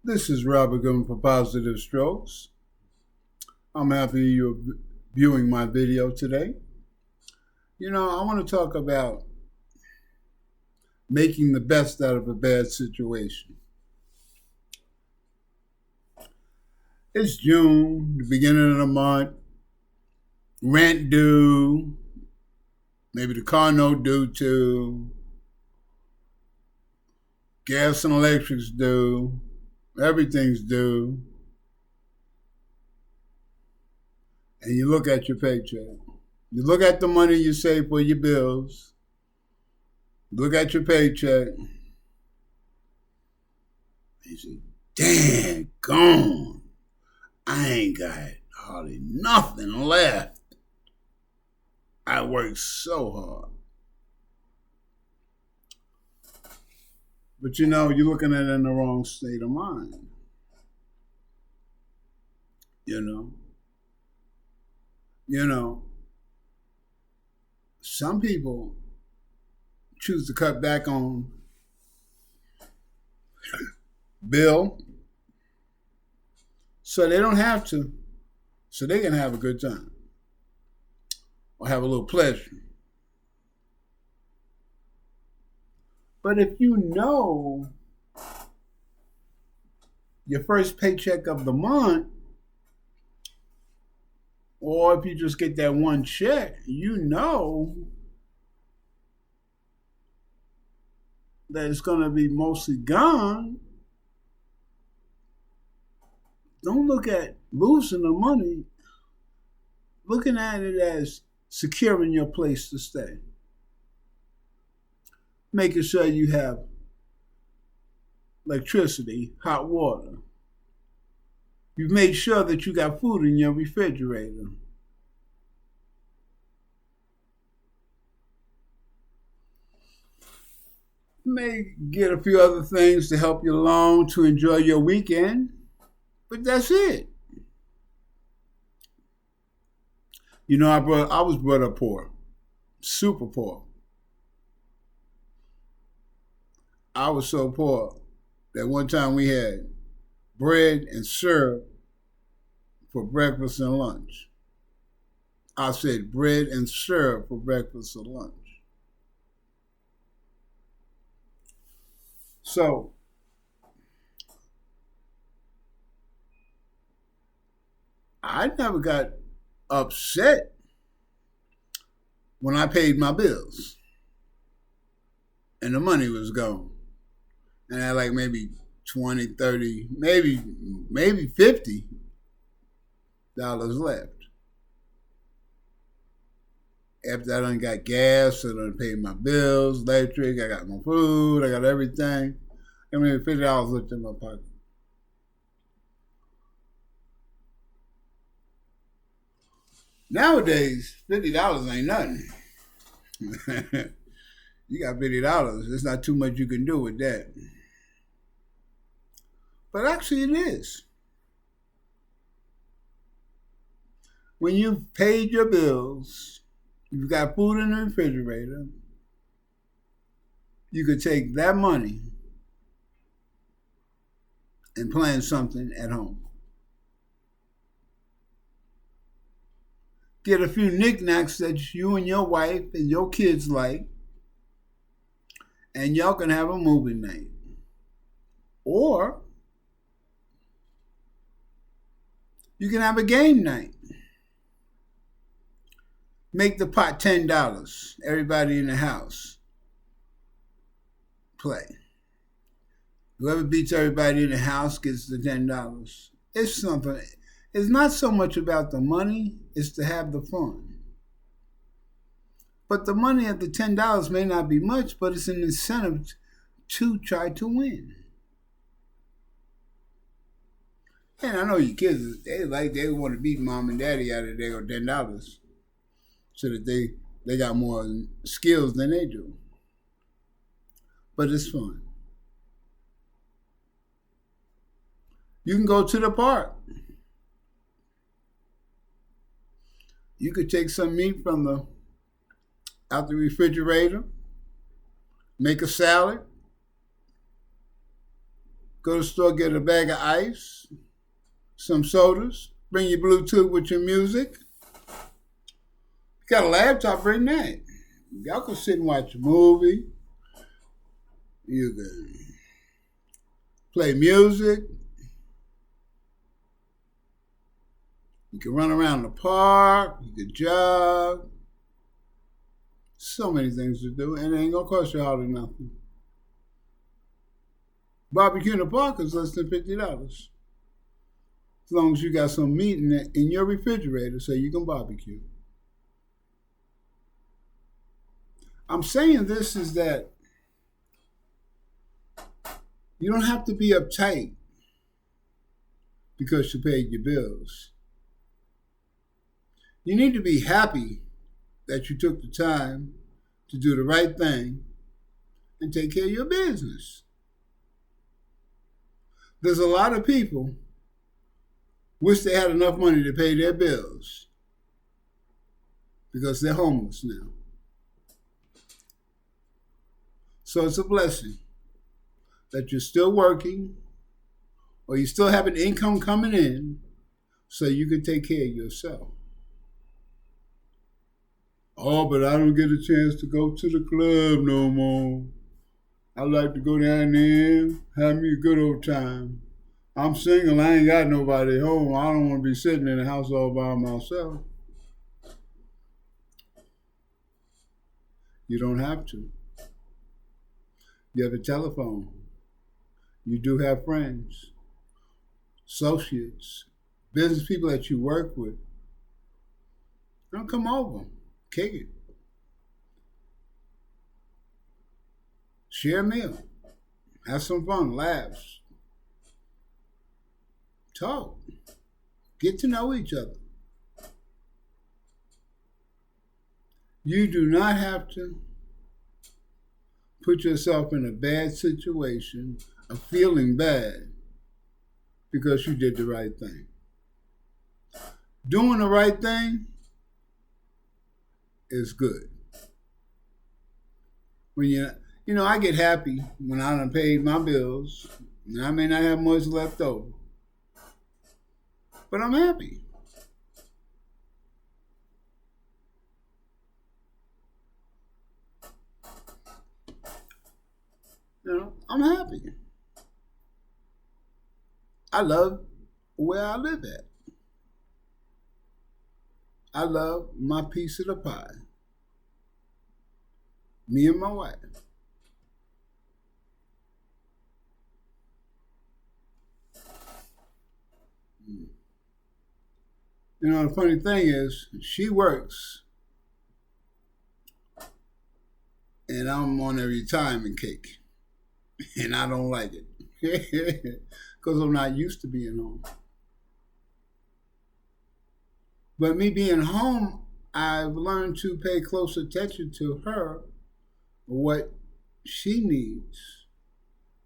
This is Robert Goodman for Positive Strokes. I'm happy you're viewing my video today. I want to talk about making the best out of a bad situation. It's June, the beginning of the month, rent due, maybe the car note due too, gas and electric's due, everything's due. And you look at your paycheck. You look at the money you save for your bills. Look at your paycheck. And you say, dang, gone. I ain't got hardly nothing left. I worked so hard. But you're looking at it in the wrong state of mind. Some people choose to cut back on bill so they don't have to, so they can have a good time or have a little pleasure. But if you know your first paycheck of the month, or if you just get that one check, you know that it's going to be mostly gone. Don't look at losing the money, looking at it as securing your place to stay. Making sure you have electricity, hot water. You've made sure that you got food in your refrigerator. You may get a few other things to help you along to enjoy your weekend, but that's it. I was brought up poor, super poor. I was so poor that one time we had bread and syrup for breakfast and lunch. I said bread and syrup for breakfast and lunch. So, I never got upset when I paid my bills and the money was gone. And I had like maybe 20, 30, maybe $50 left. After I done got gas, I done paid my bills, electric, I got my food, I got everything. I mean, $50 left in my pocket. Nowadays, $50 ain't nothing. You got $50, there's not too much you can do with that. But actually it is. When you've paid your bills, you've got food in the refrigerator, you could take that money and plan something at home. Get a few knickknacks that you and your wife and your kids like, and y'all can have a movie night. Or you can have a game night. Make the pot $10. Everybody in the house play. Whoever beats everybody in the house gets the $10. It's something. It's not so much about the money, it's to have the fun. But the money at the $10 may not be much, but it's an incentive to try to win. And I know your kids, they want to beat mom and daddy out of their $10 so that they got more skills than they do. But it's fun. You can go to the park. You could take some meat out the refrigerator, make a salad, Go to the store, get a bag of ice, some sodas, bring your Bluetooth with your music. You got a laptop, bring that. Y'all can sit and watch a movie. You can play music. You can run around the park. You can jog. So many things to do, and it ain't gonna cost you hardly nothing. Barbecue in the park is less than $50. As long as you got some meat in your refrigerator so you can barbecue. I'm saying this is that you don't have to be uptight because you paid your bills. You need to be happy that you took the time to do the right thing and take care of your business. There's a lot of people wish they had enough money to pay their bills because they're homeless now. So it's a blessing that you're still working or you still have an income coming in so you can take care of yourself. Oh, but I don't get a chance to go to the club no more. I like to go down there, have me a good old time. I'm single, I ain't got nobody home. I don't want to be sitting in the house all by myself. You don't have to. You have a telephone. You do have friends, associates, business people that you work with. Don't come over. Kick it. Share a meal. Have some fun. Laughs. Talk. Get to know each other. You do not have to put yourself in a bad situation of feeling bad because you did the right thing. Doing the right thing is good. When I get happy when I done paid my bills, and I may not have much left over, but I'm happy. I'm happy. I love where I live at. I love my piece of the pie. Me and my wife. The funny thing is, she works, and I'm on a retirement cake, and I don't like it because I'm not used to being home. But me being home, I've learned to pay close attention to her, what she needs,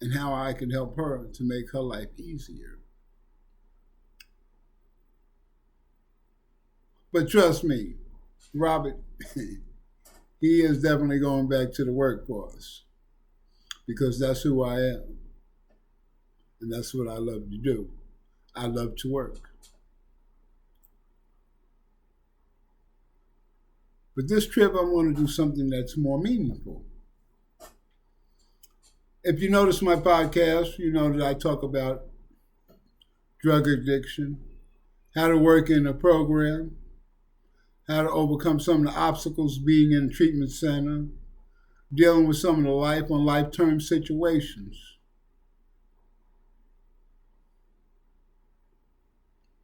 and how I can help her to make her life easier. But trust me, Robert, he is definitely going back to the workforce because that's who I am. And that's what I love to do. I love to work. But this trip, I'm going to do something that's more meaningful. If you notice my podcast, you know that I talk about drug addiction, how to work in a program, how to overcome some of the obstacles being in a treatment center, dealing with some of the life-on-life-term situations.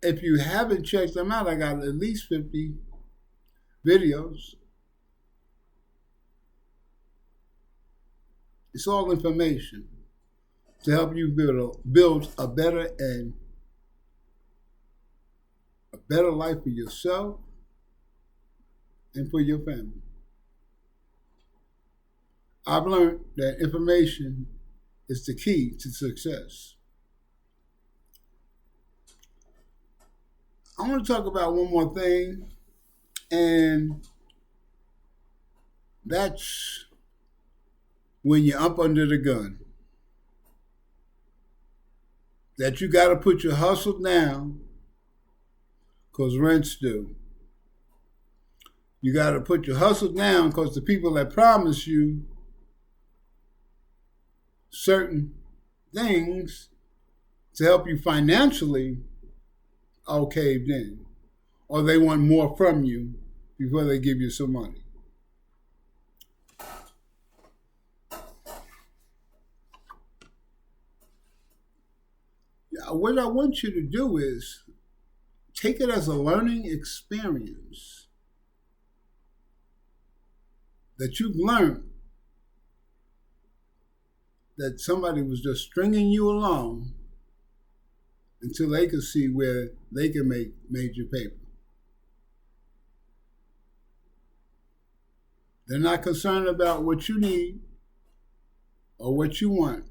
If you haven't checked them out, I got at least 50 videos. It's all information to help you build a better life for yourself and for your family. I've learned that information is the key to success. I want to talk about one more thing, and that's when you're up under the gun. that you got to put your hustle down because rent's due. You got to put your hustle down because the people that promise you certain things to help you financially all caved in, or they want more from you before they give you some money. What I want you to do is take it as a learning experience that you've learned that somebody was just stringing you along until they could see where they can make major paper. They're not concerned about what you need or what you want.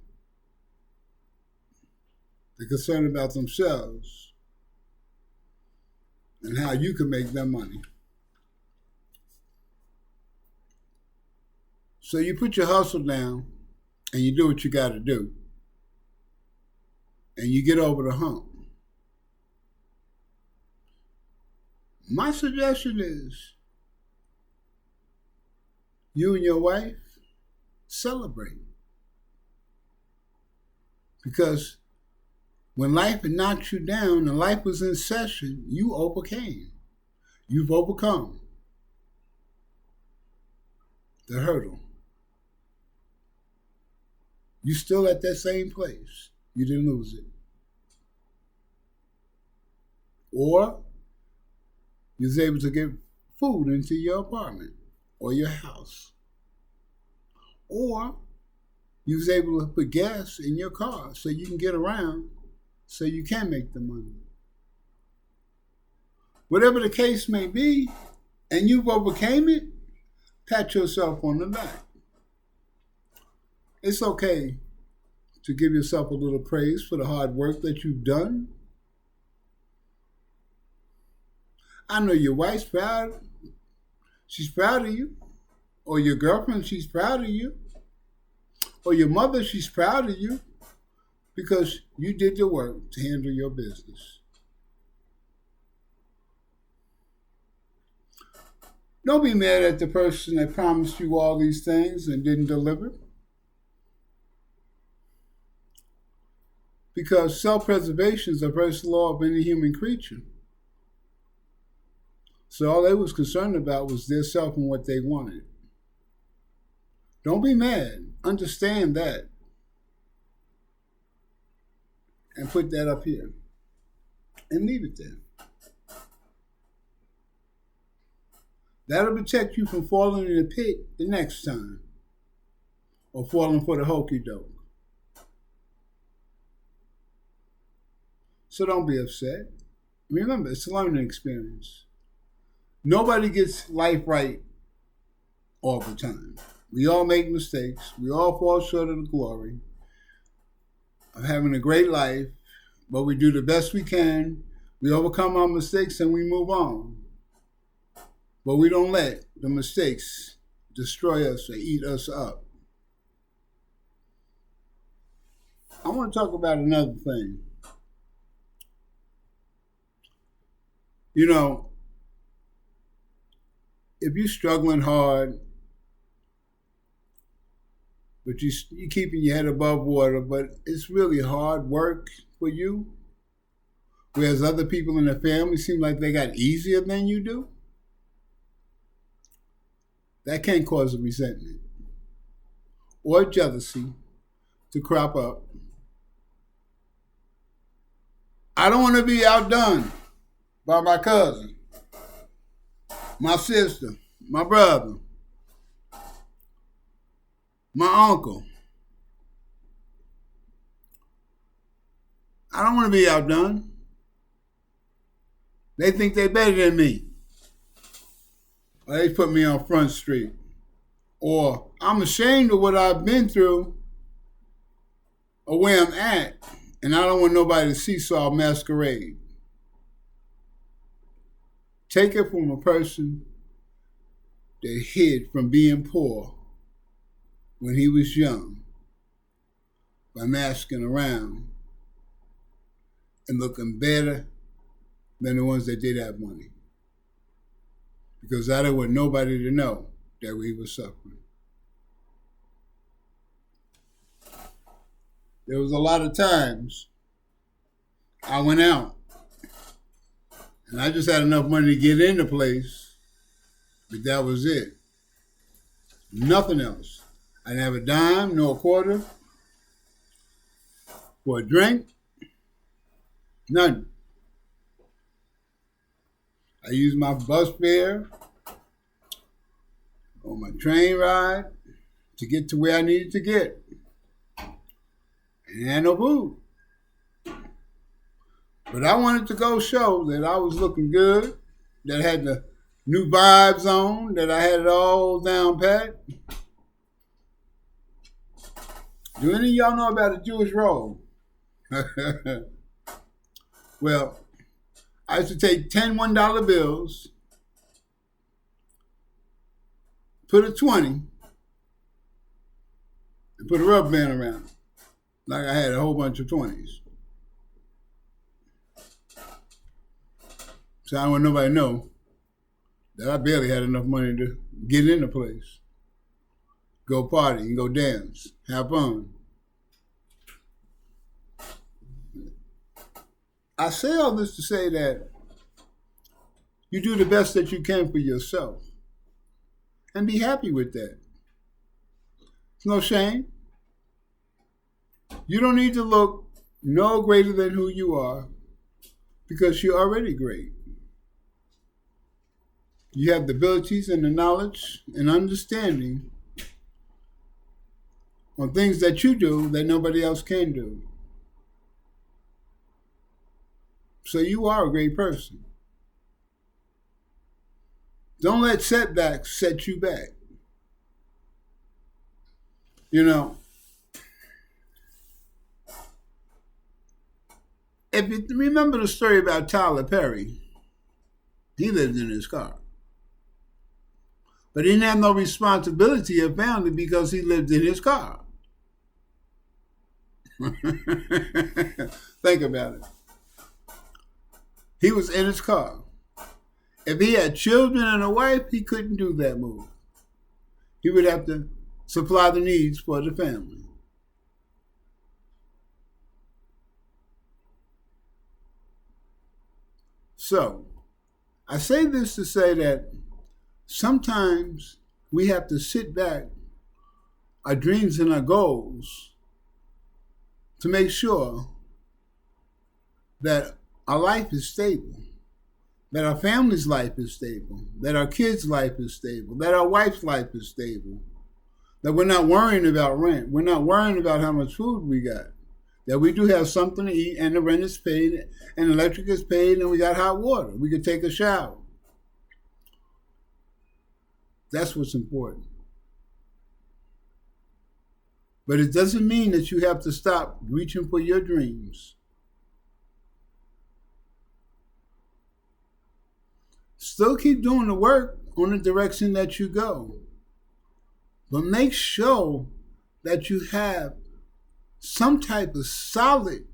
They're concerned about themselves and how you can make them money. So you put your hustle down and you do what you got to do. And you get over the hump. My suggestion is you and your wife celebrate. Because when life had knocked you down and life was in session, you overcame. You've overcome the hurdle. You're still at that same place. You didn't lose it. Or you was able to get food into your apartment or your house. Or you was able to put gas in your car so you can get around, so you can make the money. Whatever the case may be, and you've overcame it, pat yourself on the back. It's okay to give yourself a little praise for the hard work that you've done. I know your wife's proud. She's proud of you. Or your girlfriend, she's proud of you. Or your mother, she's proud of you because you did the work to handle your business. Don't be mad at the person that promised you all these things and didn't deliver. Because self-preservation is the first law of any human creature. So all they was concerned about was their self and what they wanted. Don't be mad. Understand that. And put that up here. And leave it there. That'll protect you from falling in the pit the next time. Or falling for the hokey doke. So don't be upset. Remember, it's a learning experience. Nobody gets life right all the time. We all make mistakes. We all fall short of the glory of having a great life, but we do the best we can. We overcome our mistakes and we move on. But we don't let the mistakes destroy us or eat us up. I want to talk about another thing. You know, if you're struggling hard, but you're keeping your head above water, but it's really hard work for you, whereas other people in the family seem like they got easier than you do, that can cause a resentment or jealousy to crop up. I don't want to be outdone by my cousin, my sister, my brother, my uncle. I don't want to be outdone. They think they're better than me. Or they put me on Front Street. Or I'm ashamed of what I've been through or where I'm at, and I don't want nobody to seesaw masquerade. Take it from a person that hid from being poor when he was young by masking around and looking better than the ones that did have money. Because I didn't want nobody to know that we were suffering. There was a lot of times I went out and I just had enough money to get in the place, but that was it. Nothing else. I didn't have a dime, nor a quarter for a drink, none. I used my bus fare or my train ride to get to where I needed to get. And had no food. But I wanted to go show that I was looking good, that I had the new vibes on, that I had it all down pat. Do any of y'all know about the Jewish roll? Well, I used to take 10 $1 bills, put a 20, and put a rubber band around it. Like I had a whole bunch of 20s. So I don't want nobody to know that I barely had enough money to get in the place, go party and go dance, have fun. I say all this to say that you do the best that you can for yourself and be happy with that. It's no shame. You don't need to look no greater than who you are because you're already great. You have the abilities and the knowledge and understanding on things that you do that nobody else can do. So you are a great person. Don't let setbacks set you back. You know, if you remember the story about Tyler Perry, he lived in his car. But he didn't have no responsibility of family because he lived in his car. Think about it. He was in his car. If he had children and a wife, he couldn't do that move. He would have to supply the needs for the family. So, I say this to say that sometimes we have to sit back, our dreams and our goals, to make sure that our life is stable, that our family's life is stable, that our kids' life is stable, that our wife's life is stable, that we're not worrying about rent, we're not worrying about how much food we got, that we do have something to eat and the rent is paid and electric is paid and we got hot water. We can take a shower. That's what's important. But it doesn't mean that you have to stop reaching for your dreams. Still keep doing the work on the direction that you go. But make sure that you have some type of solid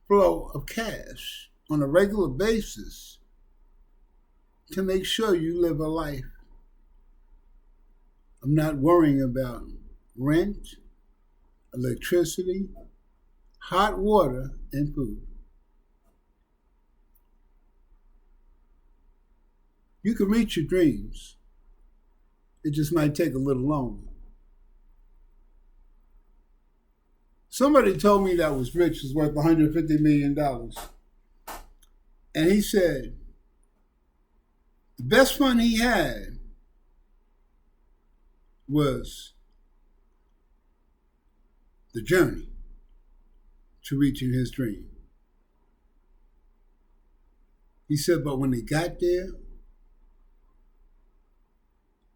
flow of cash on a regular basis to make sure you live a life of not worrying about rent, electricity, hot water, and food. You can reach your dreams. It just might take a little longer. Somebody told me that was rich was worth $150 million. And he said the best fun he had was the journey to reaching his dream. He said, but when he got there,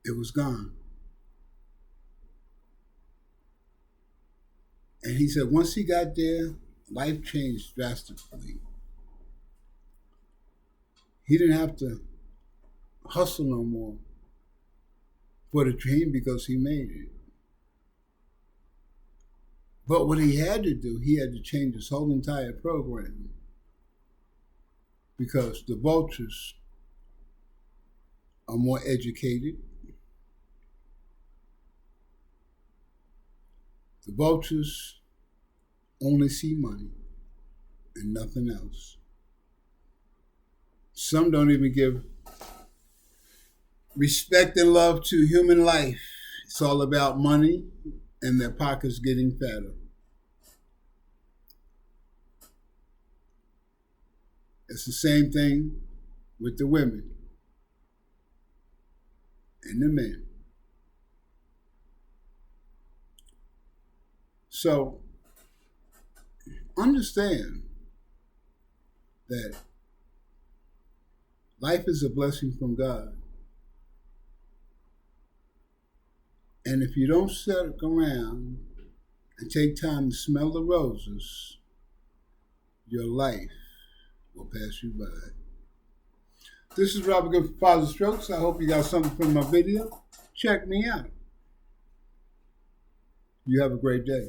it was gone. And he said once he got there, life changed drastically. He didn't have to hustle no more for the dream because he made it. But what he had to do, he had to change his whole entire program because the vultures are more educated. The vultures only see money and nothing else. Some don't even give respect and love to human life. It's all about money and their pockets getting fatter. It's the same thing with the women and the men. So understand that life is a blessing from God. And if you don't sit around and take time to smell the roses, your life will pass you by. This is Robert Good for Positive Strokes. I hope you got something from my video. Check me out. You have a great day.